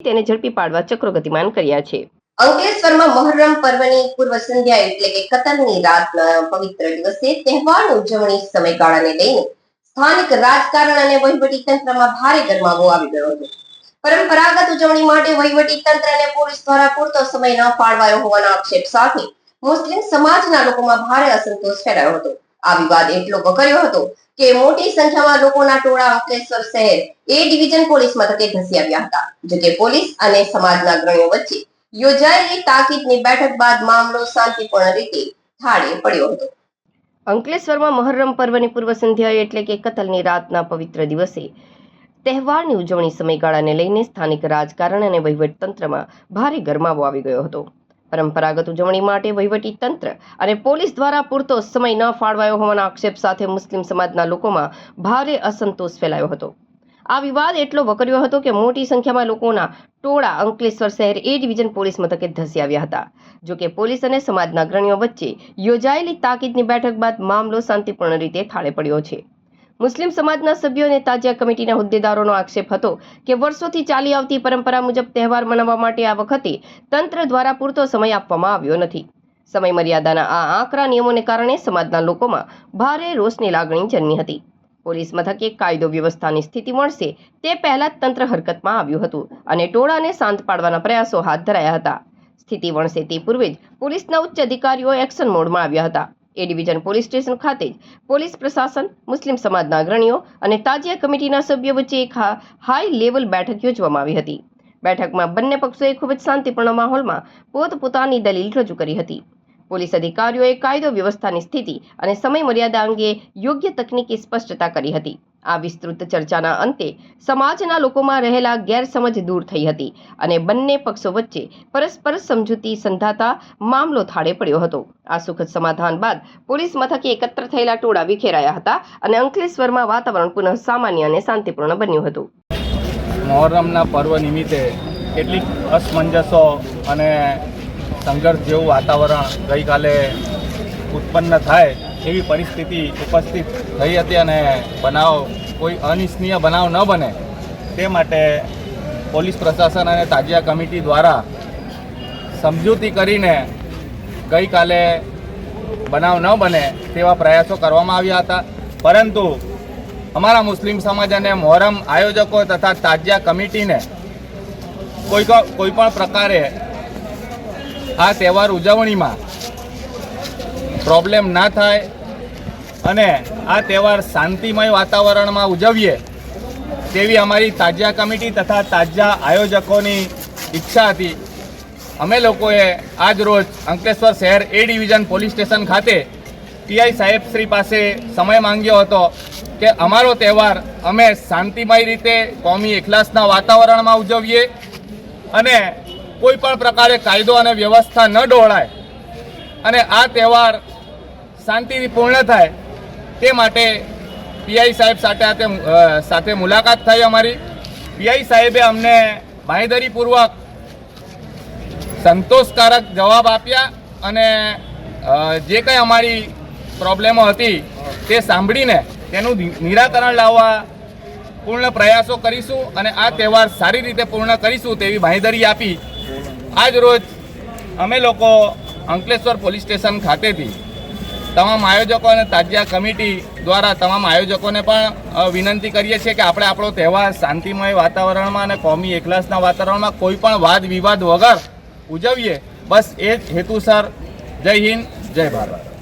તેને ઝડપી પાડવા ચક્રો ગતિમાન કર્યા છે। અંકલેશ્વરમાં મોહર્રમ પર્વની પૂર્વ સંધ્યા એટલે કે કતલની રાતના પવિત્ર દિવસે તહેવારની ઉજવણી સમયગાળાને લઈને સ્થાનિક રાજકારણ અને વહીવટી તંત્રમાં ભારે ગરમાવો આવી ગયો હતો। પરંપરાગત ઉજવણી માટે વહીવટી તંત્ર અને પોલીસ દ્વારા પૂરતો સમય ન ફાળવાયો હોવાના આક્ષેપ સાથે મુસ્લિમ સમાજના લોકોમાં ભારે અસંતોષ ફેલાયો હતો। આ વિવાદ એટલો વકર્યો હતો કે મોટી સંખ્યામાં લોકોના ટોળા અંકલેશ્વર શહેર એ ડિવિઝન પોલીસ મથકે ધસી આવ્યા હતા। જોકે પોલીસ અને સમાજના અગ્રણીઓ વચ્ચે યોજાયેલી તાકીદની બેઠક બાદ મામલો શાંતિપૂર્ણ રીતે થાળે પડ્યો હતો। અંકલેશ્વરમાં મોહર્રમ પર્વની પૂર્વ સંધ્યાએ એટલે કે કતલની રાતના પવિત્ર દિવસે તહેવારની ઉજવણી સમયગાળાને લઈને સ્થાનિક રાજકારણ અને વહીવટી તંત્રમાં ભારે ગરમાવો આવી ગયો હતો। પરંપરાગત ઉજવણી માટે વહીવટી તંત્ર અને પોલીસ દ્વારા પૂરતો સમય ન ફાળવાયો હોવાના આક્ષેપ સાથે મુસ્લિમ સમાજના લોકોમાં ભારે અસંતોષ ફેલાયો હતો। આ વિવાદ એટલો વકર્યો હતો કે મોટી સંખ્યામાં લોકોના ટોળા અંકલેશ્વર શહેર એ ડિવિઝન પોલીસ મથકે ધસી આવ્યા હતા। જોકે પોલીસ અને સમાજના અગ્રણીઓ વચ્ચે યોજાયેલી તાકીદની બેઠક બાદ મામલો શાંતિપૂર્ણ રીતે થાળે પડ્યો છે। મુસ્લિમ સમાજના સભ્યો અને તાજિયા કમિટીના હોદ્દેદારોનો આક્ષેપ હતો કે વર્ષોથી ચાલી આવતી પરંપરા મુજબ તહેવાર મનાવવા માટે આ વખતે તંત્ર દ્વારા પૂરતો સમય આપવામાં આવ્યો નથી। સમય મર્યાદાના આ આકરા નિયમોને કારણે સમાજના લોકોમાં ભારે રોષની લાગણી જન્મી હતી। પોલીસ મથકે કાયદો વ્યવસ્થાની સ્થિતિ મળશે તે પહેલા જ તંત્ર હરકતમાં આવ્યું હતું અને ટોળાને શાંત પાડવાના પ્રયાસો હાથ ધરાયા હતા। સ્થિતિ વણસે તે પૂર્વે જ પોલીસના ઉચ્ચ અધિકારીઓ એક્શન મોડમાં આવ્યા હતા। એ ડિવિઝન પોલીસ સ્ટેશન ખાતે જ પોલીસ પ્રશાસન, મુસ્લિમ સમાજના અગ્રણીઓ અને તાજિયા કમિટીના સભ્યો વચ્ચે એક હાઈ લેવલ બેઠક યોજવામાં આવી હતી। બેઠકમાં બંને પક્ષોએ ખૂબ જ શાંતિપૂર્ણ માહોલમાં પોતપોતાની દલીલ રજૂ કરી હતી। પોલીસ અધિકારીઓએ કાયદો વ્યવસ્થાની સ્થિતિ અને સમય મર્યાદા અંગે યોગ્ય તકનીકી સ્પષ્ટતા કરી હતી। આ વિસ્તૃત ચર્ચાના અંતે સમાજના લોકોમાં રહેલા ગેરસમજ દૂર થઈ હતી અને બંને પક્ષો વચ્ચે પરસ્પર સમજૂતી સંધાતા મામલો થાળે પડ્યો હતો। આ સુખદ સમાધાન બાદ પોલીસ મથકે એકત્ર થયેલા ટોળા વિખેરાયા હતા અને અંકલેશ્વરમાં વાતાવરણ પુનઃ સામાન્ય અને શાંતિપૂર્ણ બન્યું હતું। મોહર્રમના પર્વ નિમિત્તે કેટલીક અસમંજસો અને સંઘર્ષ જેવું વાતાવરણ ગઈકાલે ઉત્પન્ન થાય એવી પરિસ્થિતિ ઉપસ્થિત થઈ હતી અને કોઈ અનિચ્છનીય બનાવ ન બને તે માટે પોલીસ પ્રશાસન અને તાજિયા કમિટી દ્વારા સમજૂતી કરીને ગઈકાલે બનાવ ન બને તેવા પ્રયાસો કરવામાં આવ્યા હતા। પરંતુ અમારા મુસ્લિમ સમાજ અને મોહરમ આયોજકો તથા તાજિયા કમિટીને કોઈ પણ પ્રકારે આ તહેવાર ઉજવણીમાં પ્રોબ્લેમ ના થાય અને આ તહેવાર શાંતિમય વાતાવરણમાં ઉજવીએ તેવી અમારી તાજિયા કમિટી તથા તાજિયા આયોજકોની ઈચ્છા હતી। અમે લોકોએ આજ રોજ અંકલેશ્વર શહેર એ ડિવિઝન પોલીસ સ્ટેશન ખાતે પીઆઈ સાહેબ શ્રી પાસે સમય માંગ્યો હતો કે અમારો તહેવાર અમે શાંતિમય રીતે કોમી એખલાસના વાતાવરણમાં ઉજવીએ અને કોઈ પણ પ્રકારે કાયદો અને વ્યવસ્થા ન ડહોળાય અને આ તહેવાર શાંતિથી પૂર્ણ થાય તે માટે પીઆઈ સાહેબ સાથે મુલાકાત થઈ અમારી। પીઆઈ સાહેબે અમને બાંહેધરીપૂર્વક સંતોષકારક જવાબ આપ્યા અને જે કંઈ અમારી પ્રોબ્લેમો હતી તે સાંભળીને તેનું નિરાકરણ લાવવા પૂર્ણ પ્રયાસો કરીશું અને આ તહેવાર સારી રીતે પૂર્ણ કરીશું તેવી બાંહેધરી આપી આજ રોજ અમે લોકો અંકલેશ્વર પોલીસ સ્ટેશન ખાતેથી તમામ આયોજકો અને તાજિયા કમિટી દ્વારા તમામ આયોજકોને પણ વિનંતી કરીએ છીએ કે આપણે આપણો તહેવાર શાંતિમય વાતાવરણમાં અને કોમી એખલાસના વાતાવરણમાં કોઈ પણ વાદ વિવાદ વગર ઉજવીએ। બસ એ જ હેતુસર જય હિન્દ, જય ભારત।